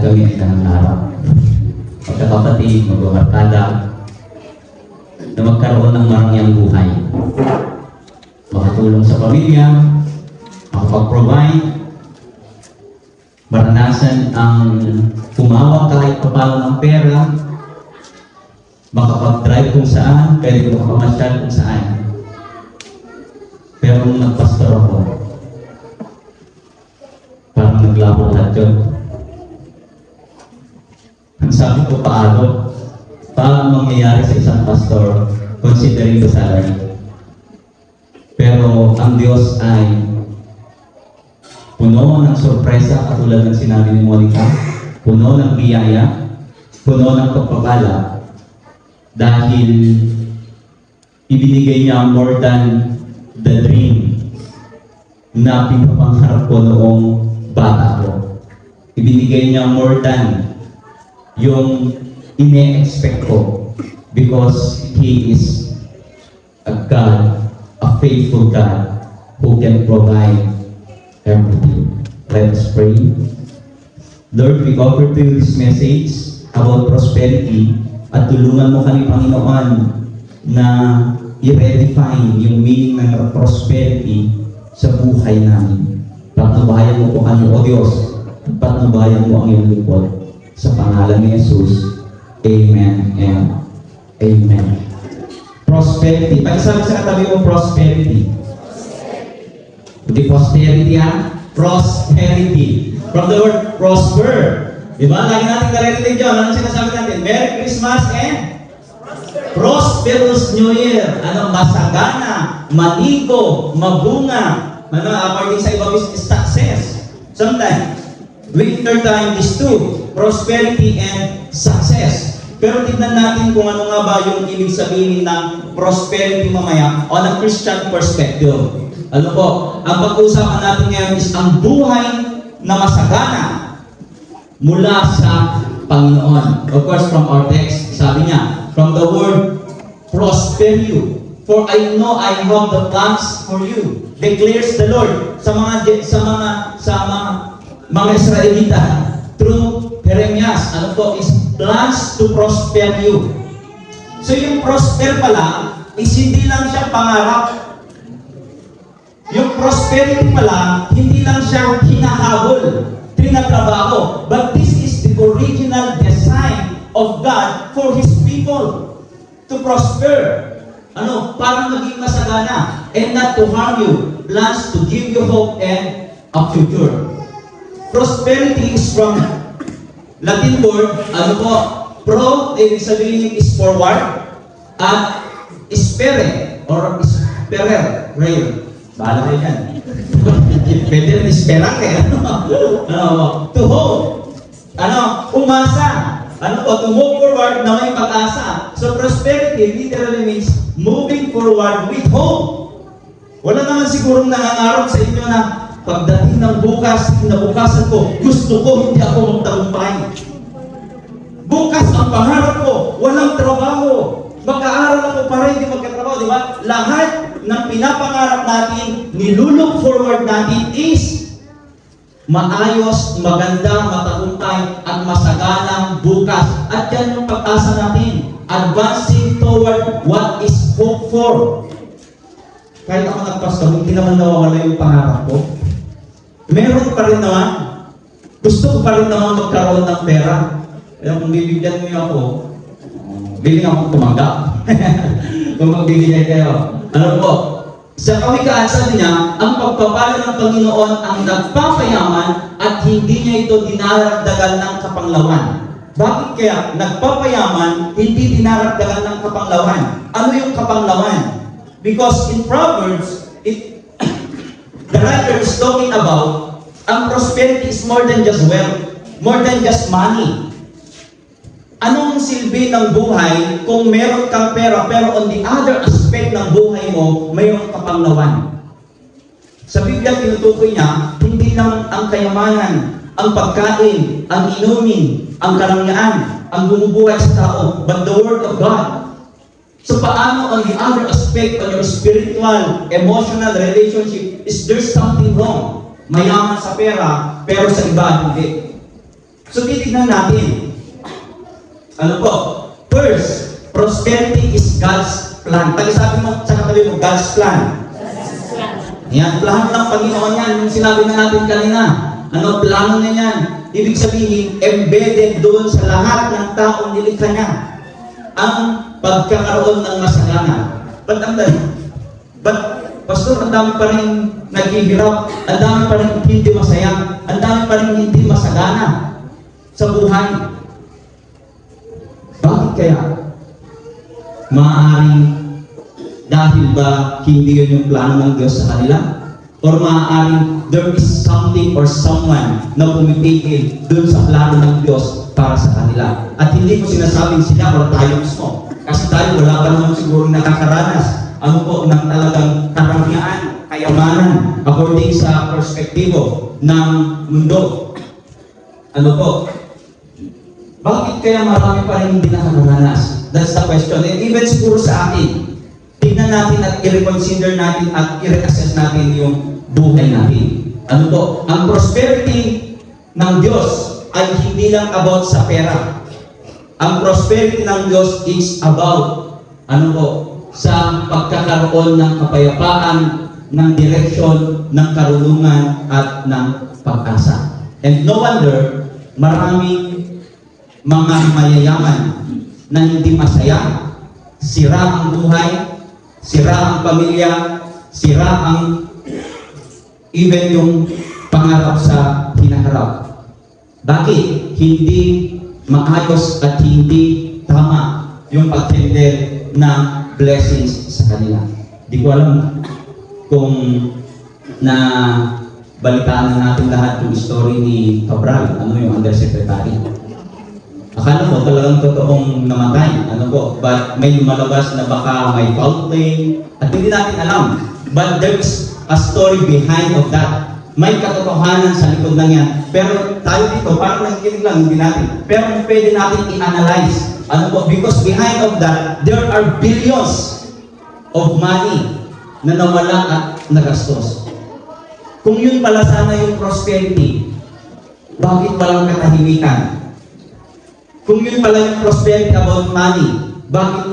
at kami ay nangangarap. Magkakapatid, magbabarkada, na magkaroon ng marangyang buhay. Makatulong sa pamilya, makapag-provide, maranasan ang kumawak kahit papalo ng pera, makapag-drive kung saan, pwede makapamasyal kung saan. Pero nung nagpastor ako, parang naglabo lahat yun. Ang sabi ko, paano mangyayari sa isang pastor considering the salary? Pero ang Diyos ay puno ng sorpresa, katulad ng sinabi ni Monica, puno ng biyaya, puno ng pagpapala, dahil ibinigay niya more than the dream na pinapangarap ko noong bata ko. Ibinigay niya more than yung ine-expect ko, because He is a God, a faithful God who can provide everything. Let us pray. Lord, we offer to you this message about prosperity, at tulungan mo kami, Panginoon, na i-redefine yung meaning ng prosperity sa buhay namin. Patnubayan mo po kami, O Diyos, at patnubayan mo ang iyong lingkod. Sa pangalan ni Jesus, Amen and Amen. Prosperity. Pag-sabi sa katabi mo, prosperity. Hindi posterity, ha? Prosperity. From the word prosper. Diba? Lagi natin narinig yun. Anong sinasabi natin? Merry Christmas and prosperous New Year. Ano? Masagana, manigo, mabunga. Ano? According sa iba, is success. Sometimes, we intertwine these two, prosperity and success. Pero tignan natin kung ano nga ba yung ibig sabihin ng prosperity mamaya on a Christian perspective. Ano po, ang pag-uusapan natin ngayon is ang buhay na masagana mula sa Panginoon. Of course, from our text, sabi niya, from the word prosper you, for I know I have the plans for you, declares the Lord sa mga Israelita through Jeremias. Ano po is plans to prosper you. So yung prosper pala is hindi lang siya pangarap. Yung prosperity pala, hindi lang siya hinahabol, trinatrabaho. But this is the original design of God for His people to prosper. Ano? Para maging masagana and not to harm you. Plans to give you hope and a future. Prosperity is from Latin word, ano po? Pro, ibig sabihin is forward, at spere, or sperer, rail. Bahala kayo yan. Pwede rin esperar eh. To hope. Umasa. To move forward na may pag-asa. So prosperity literally means moving forward with hope. Wala naman sigurong nangangarap sa inyo na pagdating ng bukas, kinabukasan ko, gusto ko hindi ako magtagumpay. Bukas ang pangarap ko, walang trabaho. Mag-aaral ako para hindi magkatrabaho, di ba? Lahat ng pinapangarap natin, nilulook forward natin is maayos, maganda, matagumpay, at masaganang bukas. At yan yung pag-asa natin. Advancing toward what is hoped for. Kahit ako nagpastor, hindi naman nawawala yung pangarap ko. Meron pa rin naman. Gusto ko pa rin naman magkaroon ng pera. Kaya kung bibigyan mo ako, biling akong tumanggap. Kung magbibigay kayo. Ano po? Sa Kawikaan, sabi niya, ang pagpapala ng Panginoon ang nagpapayaman at hindi niya ito dinaragdagan ng kapanglawan. Bakit kaya nagpapayaman, hindi dinaragdagan ng kapanglawan? Ano yung kapanglawan? Because in Proverbs, the writer is talking about ang prosperity is more than just wealth, more than just money. Anong silbi ng buhay kung meron kang pera pero on the other aspect ng buhay mo, mayroong kapanglawan? Sa Biblia, tinutukoy niya, hindi lang ang kayamanan, ang pagkain, ang inumin, ang karangyaan, ang bumubuhay sa tao, but the Word of God. So paano on the other aspect on your spiritual, emotional relationship is there something wrong? Mayaman sa pera, pero sa iba hindi. So titignan natin. Ano po? First, prosperity is God's plan. Pag-sabi mo sa katabi mo, God's plan. Yan, plano ng Panginoon yan. Yung sinabi na natin kanina. Ano, plano na yan. Ibig sabihin, embedded doon sa lahat ng taong nilikha niya. Ang pagkakaroon ng masagana. But, Pastor, ang dami pa rin naghihirap. Ang dami pa rin hindi masaya. Ang dami pa rin hindi masagana sa buhay. Bakit kaya? Maaaring dahil ba hindi yun yung plano ng Diyos sa kanila? Or maaaring there is something or someone na pumipigil dun sa plano ng Diyos para sa kanila. At hindi ko sinasabing sila or tayo mismo. Kasi tayo wala pa naman siguro nakakaranas ng talagang karangyaan, kayamanan, according sa perspektibo ng mundo. Bakit kaya marami pa rin hindi nakakaranas? That's the question. And even siguro sa atin, tignan natin at i-reconsider natin at i-reassess natin yung buhay natin. Ang prosperity ng Diyos ay hindi lang about sa pera. Ang prosperity ng Diyos is about, sa pagkakaroon ng kapayapaan, ng direksyon, ng karunungan, at ng pag-asa. And no wonder, maraming mga mayayaman na hindi masaya, sira ang buhay, sira ang pamilya, sira ang even yung pangarap sa hinaharap. Bakit? Hindi maayos at hindi tama yung pag-tender ng blessings sa kanila. Di ko alam kung na balitaan na natin lahat yung story ni Cabral, yung undersecretary. Akala ko talagang totoong namatay, but may lumalabas na baka may foul play, at hindi natin alam. But there is a story behind of that. May katotohanan sa likod ng yan. Pero tayo dito, parang nakikinig lang, hindi natin. Pero pwede natin i-analyze. Because behind of that, there are billions of money na nawala at nagastos. Kung yun pala sana yung prosperity, bakit walang katahimikan? Kung yun pala yung prosperity about money, bakit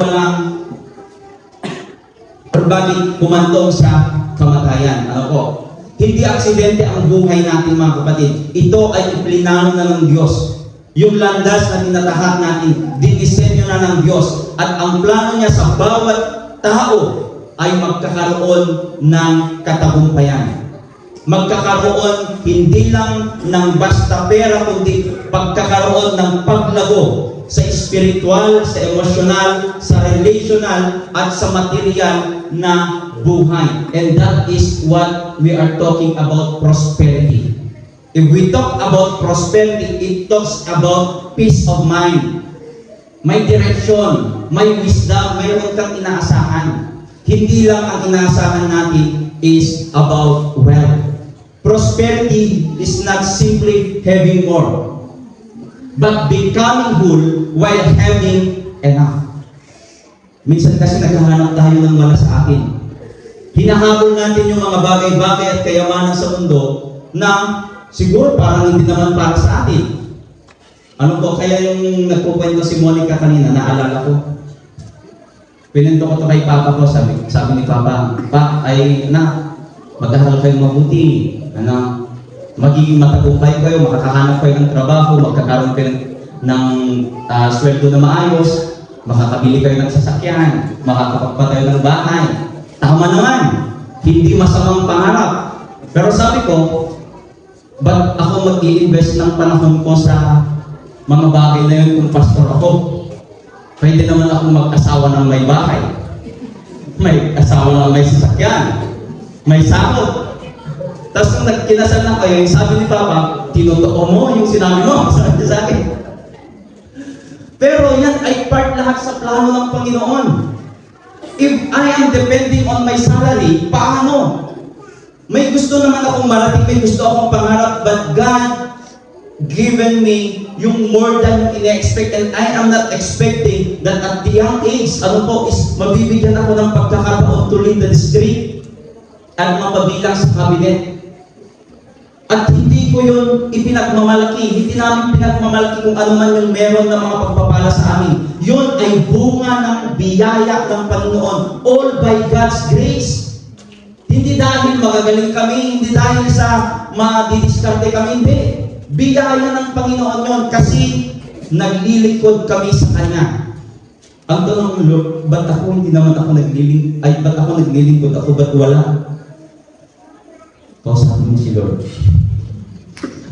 bakit kumantong sa kamatayan? Hindi aksidente ang buhay natin, mga kapatid. Ito ay iplinano na ng Diyos. Yung landas na tinatahak natin, dinisenyo na ng Diyos. At ang plano niya sa bawat tao ay magkakaroon ng katagumpayan. Magkakaroon hindi lang ng basta pera, kundi pagkakaroon ng paglago sa spiritual, sa emosyonal, sa relational, at sa material na buhay. And that is what we are talking about, prosperity. If we talk about prosperity, it talks about peace of mind. May direksyon, may wisdom, mayroon kang inaasahan. Hindi lang ang inaasahan natin is about wealth. Prosperity is not simply having more, but becoming whole while having enough. Minsan kasi naghahanap tayo ng wala sa atin. Hinahabol natin yung mga bagay-bagay at kayamanan sa mundo na siguro parang hindi naman para sa atin. Kaya yung nagpukwento si Monica kanina, naalala ko. Pinento ko to kay Papa ko, sabi ni Papa, mag-aaral kayo mabuti. Magiging matagumpay kayo, makakahanap kayo ng trabaho, magkakaroon kayo ng sweldo na maayos, makakabili kayo ng sasakyan, makakapagpatayo ng bahay. Tama naman, hindi masamang pangarap. Pero sabi ko, ba't ako mag-i-invest ng panahon ko sa mga bagay na yun kung pastor ako? Pwede naman ako mag-asawa ng may bahay, may asawa ng may sasakyan, may sahod. Tapos nung nagkinasal na kayo, sabi ni Papa, tinutuo mo yung sinabi mo, sabi sa akin. Pero yan ay part lahat sa plano ng Panginoon. If I am depending on my salary, paano? May gusto naman akong marating, may gusto akong pangarap, but God given me yung more than ina-expect, and I am not expecting that at the young age, is mabibigyan ako ng pagkakataon to lead the district at mapabilang sa cabinet. At hindi ko yun ipinagmamalaki. Hindi namin pinagmamalaki kung ano man yung meron na mga pagpapala sa amin. Yun ay bunga ng biyaya ng Panginoon. All by God's grace. Hindi dahil magagaling kami, hindi dahil sa madidiskarte kami, hindi. Biyaya ng Panginoon yun kasi naglilingkod kami sa Kanya. Ang tanong, Lord, ba't ako hindi naman ako naglilingkod ako, ba't wala? Kausapin mo si Lord.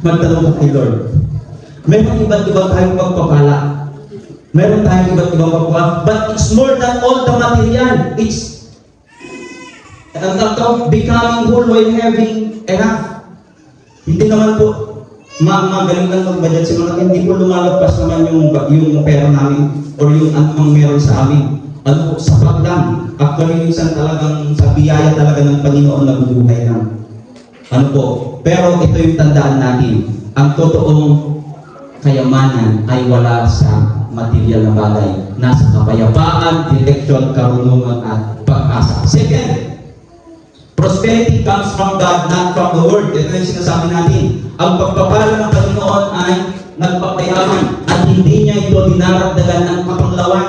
Magtanong ka kay Lord. Meron iba't ibang tayong pagpapala. Meron tayong iba't ibang pagpapala. But it's more than all the material. It's becoming whole while having enough. Hindi naman po magaling lang mag-budget si mga hindi po lumalagpas naman yung pera namin or yung anumang meron sa amin. Ano, sapat lang. Actually, minsan talagang sa biyaya talaga ng Panginoon na bubuhay lang. Ano po? Pero ito yung tandaan natin. Ang totoong kayamanan ay wala sa material na bagay. Nasa kapayapaan, direksyon, karunungan at pag-asa. Second, prosperity comes from God, not from the world. Ito yung sinasabi natin. Ang pagpapala ng Panginoon ay nagpapayaman at hindi niya ito dinaragdagan ng kapanglawan.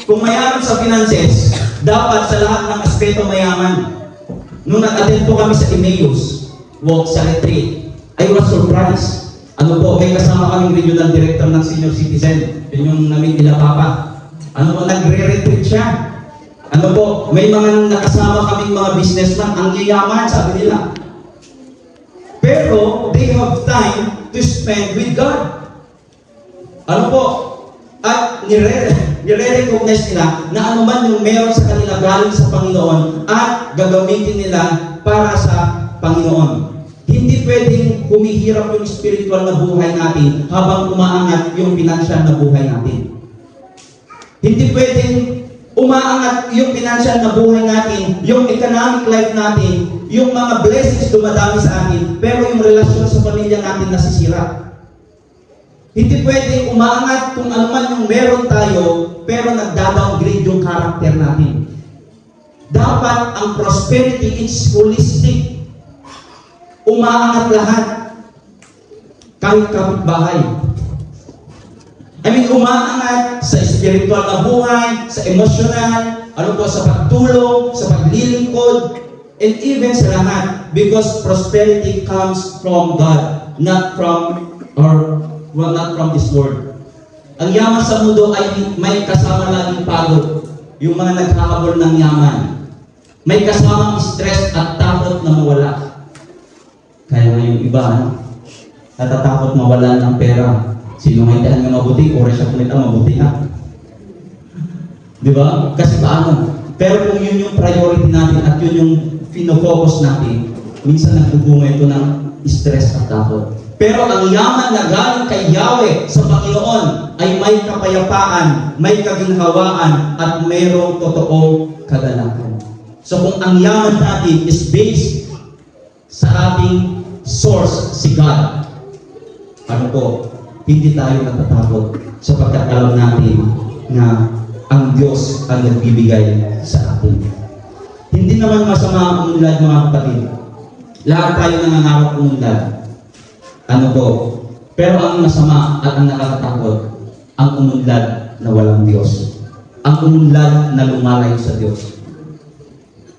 Kung mayaman sa finances, dapat sa lahat ng aspeto mayaman. Nung nag-attend po kami sa Emmaus walk sa retreat, I was surprised. Ano po, may kasama kaming regional director ng senior citizen. Yun yung namin nila Papa. Ano po, nagre-retreat siya. Ano po, may mga nakasama kaming mga businessman, ang yayaman, sabi nila. Pero, they have time to spend with God. Ano po, at nire-recognize nila na anuman yung meron sa kanila galing sa Panginoon at gagamitin nila para sa Panginoon. Hindi pwedeng humihirap yung spiritual na buhay natin habang umaangat yung financial na buhay natin. Hindi pwedeng umaangat yung financial na buhay natin, yung economic life natin, yung mga blessings dumadami sa atin, pero yung relasyon sa pamilya natin nasisira. Hindi pwedeng umaangat kung ano man yung meron tayo, pero nagda-downgrade yung character natin. Dapat ang prosperity is holistic. Umaangat lahat. Kahit kapitbahay. Umaangat sa spiritual na buhay, sa emotional, sa pagtulong, sa paglilingkod, and even sa lahat. Because prosperity comes from God, not from this world. Ang yaman sa mundo ay may kasama laging pagod. Yung mga naghahabol ng yaman. May kasamang stress at takot na mawala. Kaya nga yung iba, natatakot mawalan ng pera. Sino nga hindi nga mabuti, oras siya kumita mabuti na. Di ba? Kasi paano? Pero kung yun yung priority natin at yun yung pinofocus natin, minsan nagbubunga ito ng stress at takot. Pero ang yaman na galing kay Yahweh sa Panginoon ay may kapayapaan, may kaginhawaan, at mayroong totoong kagalakan. So kung ang yaman natin is based sa ating source, si God, hindi tayo natatakot sapagkat alam natin na ang Diyos ang nagbibigay sa atin. Hindi naman masama ang umunlad, mga kapatid. Lahat tayo nangangarap umunlad. Pero ang masama at ang nakakatakot, ang umunlad na walang Diyos. Ang umunlad na lumalayo sa Diyos.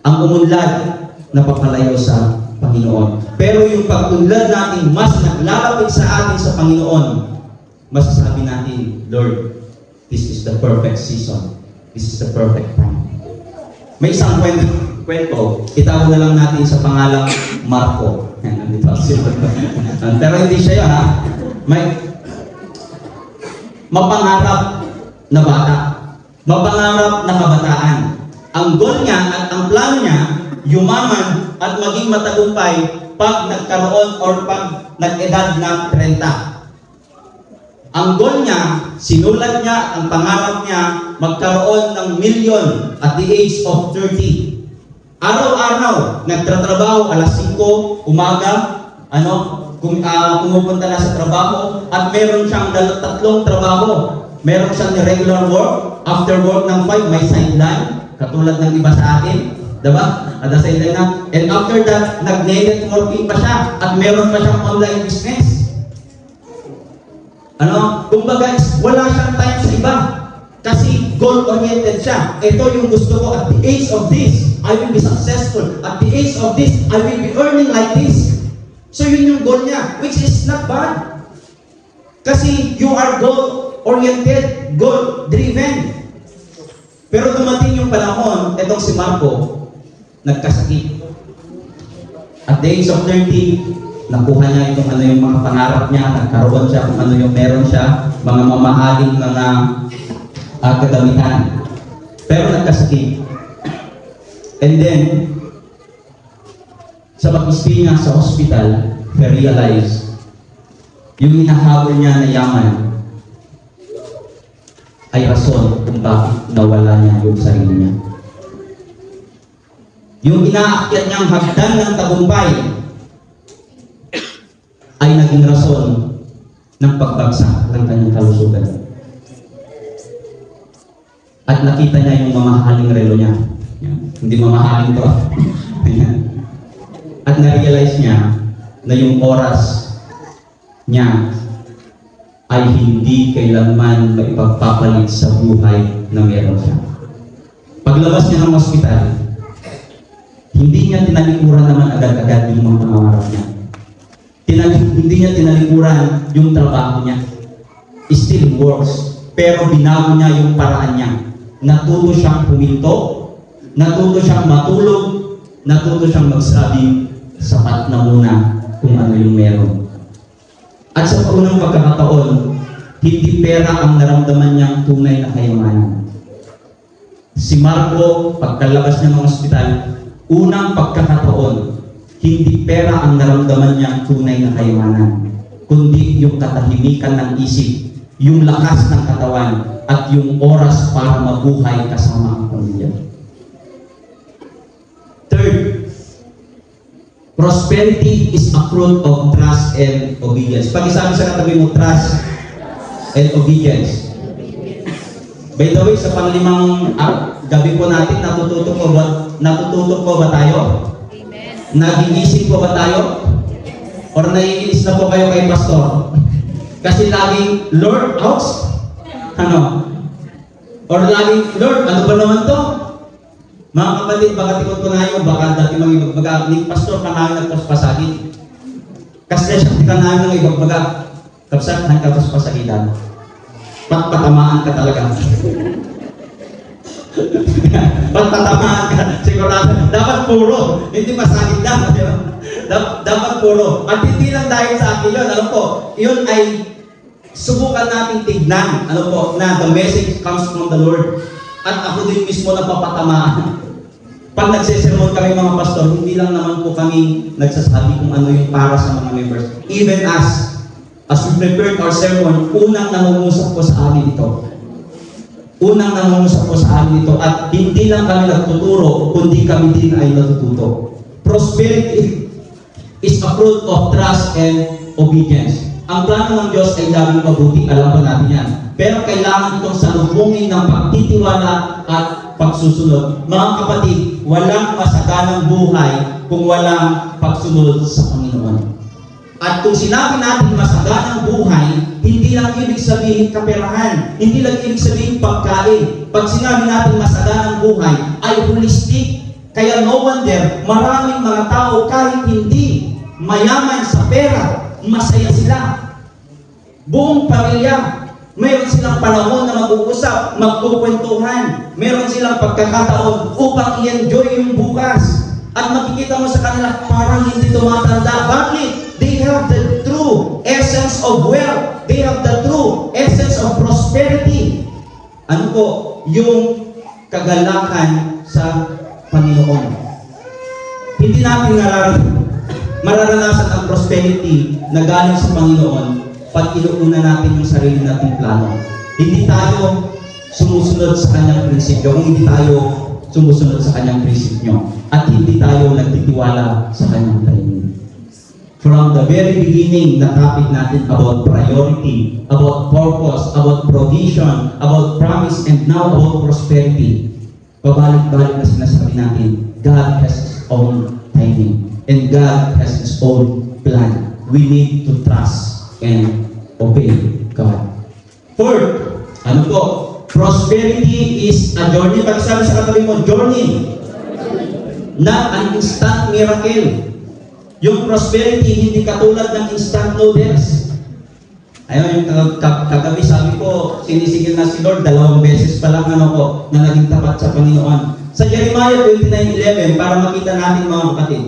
Ang umunlad na papalayo sa Panginoon. Pero yung pag-unlad natin mas naglalapit sa atin sa Panginoon, masasabi natin, Lord, this is the perfect season. This is the perfect time. May isang kwento. Itago na lang natin sa pangalang Marco. Pero hindi siya yun, ha? May mapangarap na bata. Mapangarap na kabataan. Ang goal niya at ang plano niya, yumaman at maging matagumpay pag nagkaroon or pag nag-edad ng 30. Ang goal niya, sinulat niya, ang pangarap niya, magkaroon ng milyon at the age of 30. Araw-araw, nagtatrabaho, alas 5, umaga, pumupunta na sa trabaho, at meron siyang 3 trabaho. Meron siyang regular work, after work ng 5, may sideline, katulad ng iba sa atin. Diba? At the same time na, and after that, nag-networking pa siya at meron pa siyang online business. Kumbaga, wala siyang time sa iba. Kasi goal-oriented siya. Ito yung gusto ko, at the age of this, I will be successful. At the age of this, I will be earning like this. So yun yung goal niya, which is not bad. Kasi you are goal-oriented, goal-driven. Pero dumating yung panahon, etong si Marco, nagkasakit. At the age of 30, nakuha niya kung ano yung mga pangarap niya, nagkaroon siya kung ano yung meron siya, mga mamahaling mga kadamitan. Pero nagkasakit. And then, sa pag-ispi niya sa hospital, he realized, yung hinahabol niya na yaman, ay rason kung bakit nawala niya yung sarili niya. Yung inaakyat niyang hagdan ng tagumpay ay naging rason ng pagbagsak ng kanyang kalusugan. At nakita niya yung mamahaling relo niya. Hindi mamahaling to. At na-realize niya na yung oras niya ay hindi kailanman maipagpapalit sa buhay na meron siya. Paglabas niya ng ospital, hindi niya tinalikuran naman agad-agad yung mga pangarap niya. Hindi niya tinalikuran yung trabaho niya. It still works. Pero binago niya yung paraan niya. Natuto siyang puminto, natuto siyang matulog, natuto siyang magsabi, sapat na muna kung ano yung meron. At sa unang pagkakataon, hindi pera ang naramdaman niyang tunay na kayamanan. Si Marco, pagkalabas niya ng ospital, unang pagkakataon, hindi pera ang naramdaman niyang tunay na kayamanan, kundi yung katahimikan ng isip, yung lakas ng katawan, at yung oras para mabuhay kasama ang pamilya. Third, prosperity is a fruit of trust and obedience. Pag-isabi sa katabi mo, trust and obedience. By the way, sa panglimang gabi po natin, natututo po ba tayo? Amen. Nagigising po ba tayo? Or naiinis na po kayo kay pastor? Kasi laging, Lord, ouch! Or laging, Lord, ano ba naman to? Mga kapatid, baka tikot ko na yun, baka dati mag-ibagbaga, ni pastor ka namin nagpaspasagin. Kasi siya ka namin ng ibagbaga. Kapsat, ang kapaspasagilan. Patamaan ka talaga. Patamaan ka, sigurado. Dapat puro, hindi masagid lang. Dapat puro. At hindi lang dahil sa akin yun, alam po, yun ay subukan natin tignan, na the message comes from the Lord. At ako din mismo napapatamaan. Pag nagsesermon kami mga pastor, hindi lang naman po kami nagsasabi kung ano yung para sa mga members. Even as we prepared our sermon, unang nangungusap po sa amin ito. Unang nangungusap po sa amin ito. At hindi lang kami nagtuturo, kundi kami din ay natututo. Prosperity is a fruit of trust and obedience. Ang plano ng Diyos ay laging mabuti, alam po natin yan. Pero kailangan itong salubungin ng pagtitiwala at pagsusunod. Mga kapatid, walang masaganang buhay kung walang pagsunod sa Panginoon. At kung sinabi natin masaganang buhay, hindi lang ibig sabihin kaperahan, hindi lang ibig sabihin pagkain. Pag sinabi natin masaganang buhay, ay holistic. Kaya no wonder, maraming mga tao kahit hindi mayaman sa pera, masaya sila. Buong pamilya, mayroon silang panahon na mag-uusap, magkukwentuhan. Mayroon silang pagkakataon upang i-enjoy yung bukas. At makikita mo sa kanila, parang hindi tumatanda. Bakit? They have the true essence of wealth. They have the true essence of prosperity. Ano po? Yung kagalakan sa Panginoon. Hindi natin mararanasan ang prosperity na galing sa Panginoon pag inuuna natin yung sarili nating plano. Hindi tayo sumusunod sa kanyang prinsipyo, kung hindi tayo sumusunod sa kanyang prinsipyo, at hindi tayo nagtitiwala sa kanyang training. From the very beginning, na topic natin about priority, about purpose, about provision, about promise, and now about prosperity. Pabalik-balik na sinasabi natin, God has His own timing. And God has His own plan. We need to trust and obey God. Fourth, ano po? Prosperity is a journey. Pag sabi sa katabi mo, journey. Not an instant miracle. Yung prosperity, hindi katulad ng instant noodles. Ayun, yung kagabi sabi ko, sinisigil na si Lord, 2 beses pa lang na naging tapat sa Panginoon. Sa Jeremiah 29:11, para makita natin mga kapatid,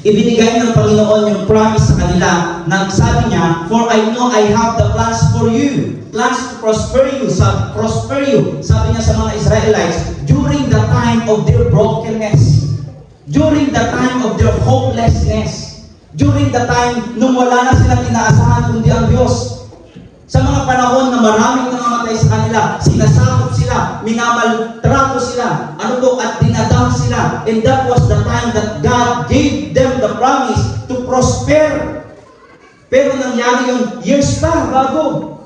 ibinigay ng Panginoon yung promise sa kanila na sabi niya, "For I know I have the plans for you, plans to prosper you." Sabi niya sa mga Israelites, during the time of their brokenness, during the time of their hopelessness, during the time nung wala na silang inaasahan kundi ang Diyos. Sa mga panahon na maraming nangamatay sa kanila, sinasakop sila, minamaltrato sila, at dinadam sila. And that was the time that God gave them the promise to prosper. Pero nangyari yung years pa bago.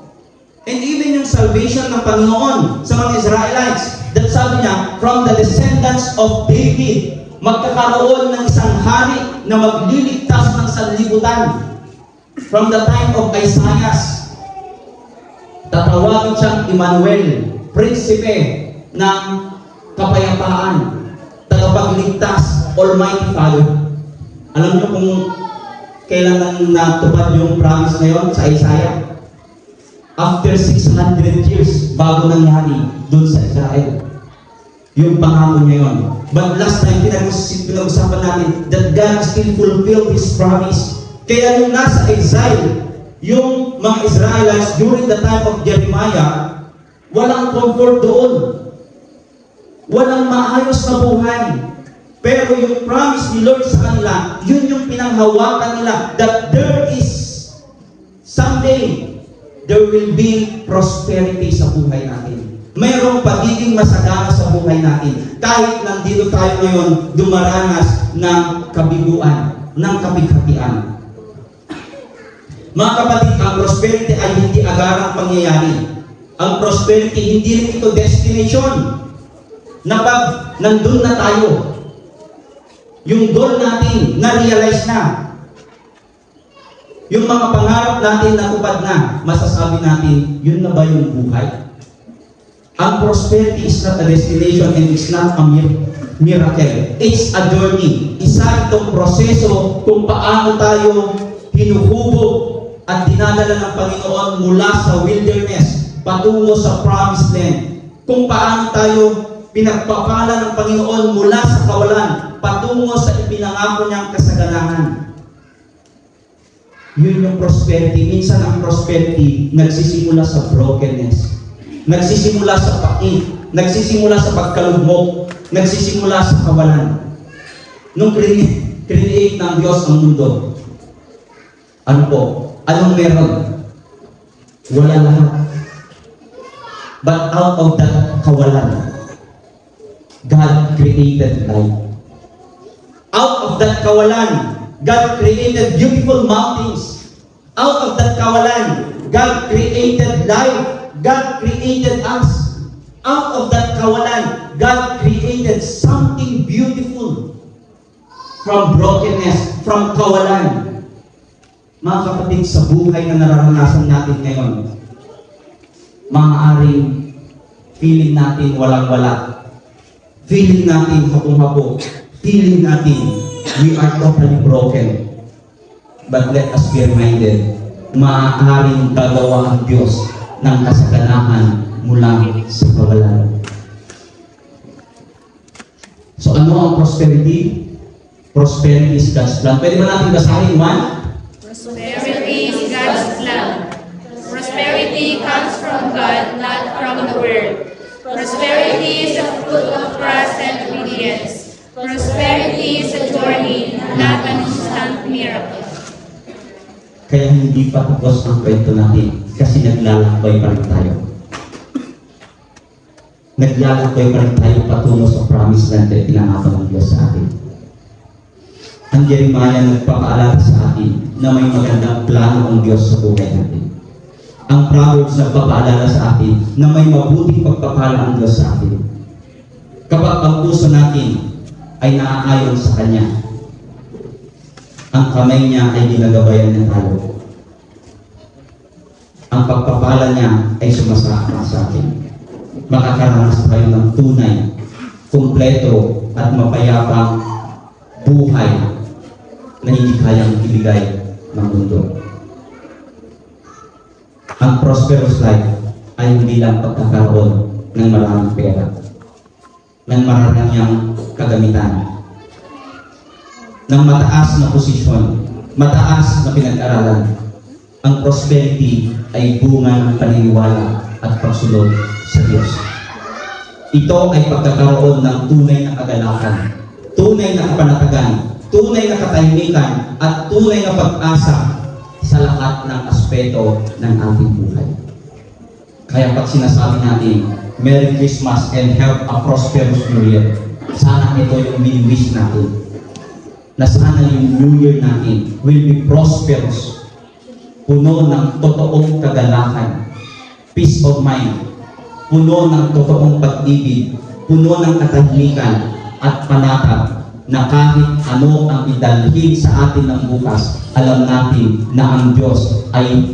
And even yung salvation ng Panginoon sa mga Israelites, that sabi niya, from the descendants of David, magkakaroon ng isang hari na magliligtas ng sanlibutan. From the time of Isaiah, tatawagin siyang Emmanuel, prinsipe ng kapayapaan, tagapagligtas, Almighty Father. Alam niyo kung kailan natupad yung promise na yun sa Isaiah? After 600 years, bago nangyari doon sa Israel. Yung pangako niya yun. But last time, pinag-usapan natin that God still fulfilled His promise. Kaya nung nasa exile, yung mga Israelites during the time of Jeremiah, walang comfort doon. Walang maayos na buhay. Pero yung promise ni Lord sa kanila, yun yung pinanghawakan nila, that there is someday, there will be prosperity sa buhay natin. Mayroong pagiging masagana sa buhay natin. Kahit nandito tayo ngayon, dumaranas ng kabiguan, ng kapighatian. Mga kapatid, ang prosperity ay hindi agarang pangyayari. Ang prosperity, hindi rin ito destination. Na pag nandun na tayo, yung goal natin, na-realize na. Yung mga pangarap natin natupad na, masasabi natin, yun na ba yung buhay? Ang prosperity is not a destination and it's not a miracle. It's a journey. Isa itong proseso kung paano tayo hinuhubog at dinadala ng Panginoon mula sa wilderness patungo sa promised land. Kung paano tayo pinagpapala ng Panginoon mula sa kawalan patungo sa ipinangako niyang kasaganahan. Yun yung prosperity. Minsan ang prosperity nagsisimula sa brokenness. Nagsisimula sa pait. Nagsisimula sa pagkalugmok. Nagsisimula sa kawalan. Nung create ng Diyos ang mundo, ano po? Anong meron? Wala lahat. But out of that kawalan, God created life. Out of that kawalan, God created beautiful mountains. Out of that kawalan, God created life. God created us. Out of that kawalan, God created something beautiful. From brokenness, from kawalan. Mga kapatid, sa buhay na nararanasan natin ngayon, maaaring feeling natin walang-wala. Feeling natin hapong-hapo. Feeling natin we are totally broken. But let us be reminded, maaaring gagawa ang Diyos ng kasaganahan mula sa kawalan. So ano ang prosperity? Prosperity is God's plan. Pwede ba natin basahin? 1? Prosperity is God's plan. Prosperity comes from God, not from the world. Prosperity is a fruit of trust and obedience. Prosperity is a journey, not an instant miracle. Kaya hindi pa tapos ang kwento natin kasi naglalakbay pa rin tayo. Naglalakbay pa rin tayo patungo sa promise land na pinangako ng Diyos sa atin. Ang Jeremiah nagpapaalala sa atin na may magandang plano ang Diyos sa buhay natin. Ang Proverbs nagpapaalala sa atin na may mabuting pagpapala ang Diyos sa atin. Kapag ang puso natin ay naaayon sa Kanya. Ang kamay niya ay ginagabayan niya tayo. Ang pagpapala niya ay sumasama sa atin. Makakaranas tayo ng tunay, kumpleto at mapayapang buhay na hindi kayang ibigay ng mundo. Ang prosperous life ay hindi lang pagkakaroon ng maraming pera, ng mararanyang kagamitan, ng mataas na posisyon, mataas na pinag-aralan. Ang prosperity ay bunga ng paniniwala at pagsunod sa Diyos. Ito ay pagkakaroon ng tunay na kagalakan, tunay na kapanatagan, tunay na katahimikan, at tunay na pag-asa sa lahat ng aspeto ng ating buhay. Kaya pag sinasabi natin, Merry Christmas and have a prosperous New Year, sana ito yung mini-wish natin. Na sana yung New Year natin will be prosperous, puno ng totoong kagalakan, peace of mind, puno ng totoong pag-ibig, puno ng katahimikan at panatag, na kahit ano ang idalhin sa atin ng bukas, alam natin na ang Diyos ay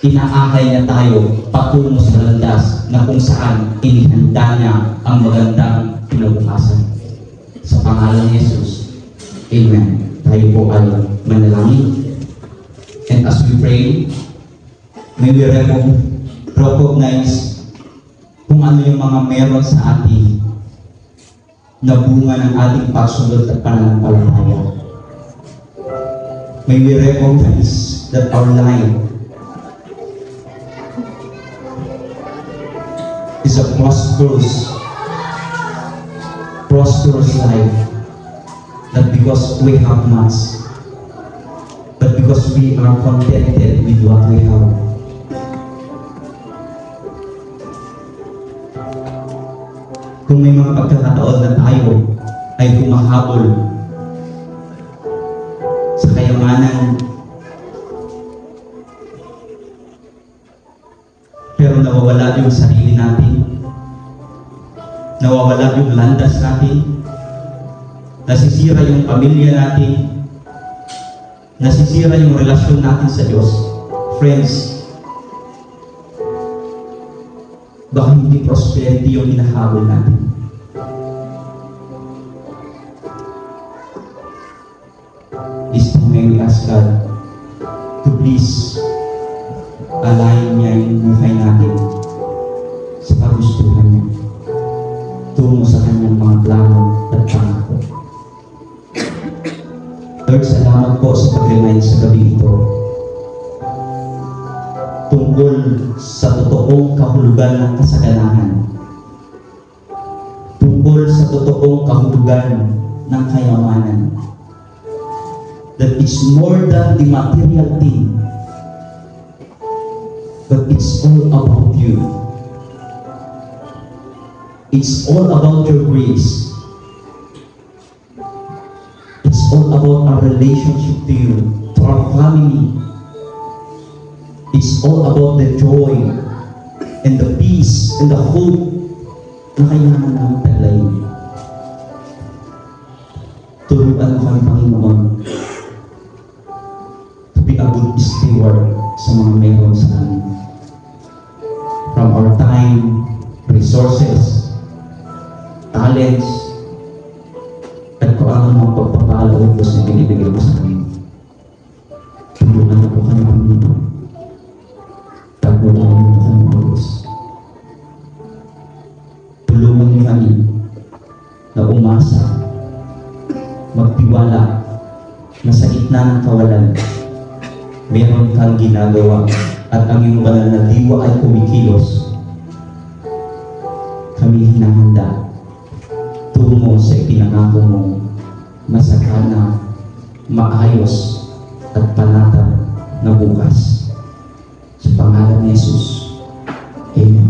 inaakay niya tayo patungo sa landas na kung saan inihanda niya ang magandang kinabukasan. Sa pangalan ni Jesus, Amen. Tayo po ay manalangin. And as we pray, may we recognize kung ano yung mga meron sa atin na bunga ng ating pagsunod at pananampalataya. May we recognize that our life is a prosperous life. Not because we have much, but because we are contented with what we have. Kung may mga pagkakataon na tayo ay humahabol sa kayamanan, pero nawawala yung sarili natin, nawawala yung landas natin, nasisira yung pamilya natin, nasisira yung relasyon natin sa Diyos. Friends, baka hindi prosperity yung hinahabol natin. This time may we ask God to please align niya yung buhay natin sa kagustuhan niya, tungo sa kanyang mga plano at pangako. Lord, salamat po sa pag-remind sa gabi ito tungkol sa totoong kahulugan ng kasaganahan, tungkol sa totoong kahulugan ng kayamanan, that it's more than the material thing, but it's all about you. It's all about your grace. It's all about our relationship to you, to our family. It's all about the joy and the peace and the hope na kailangan namin taglayin. Turuan mo kami, Panginoon, to be a good steward sa mga meron sa amin. From our time, resources, talents, at kung ano mga pagpapala o Diyos na binibigay mo sa amin. Tulungan na po kami, Panginoon. Tagulungan mo kami, Diyos. Tulungan mo kami na umasa, magtiwala na sa gitna ng kawalan, meron kang ginagawa at ang iyong banal na diwa ay kumikilos. Kami hinahanda tungo sa ipinangako mo masakana, maayos at panatag na bukas. Sa pangalan ni Jesus. Amen.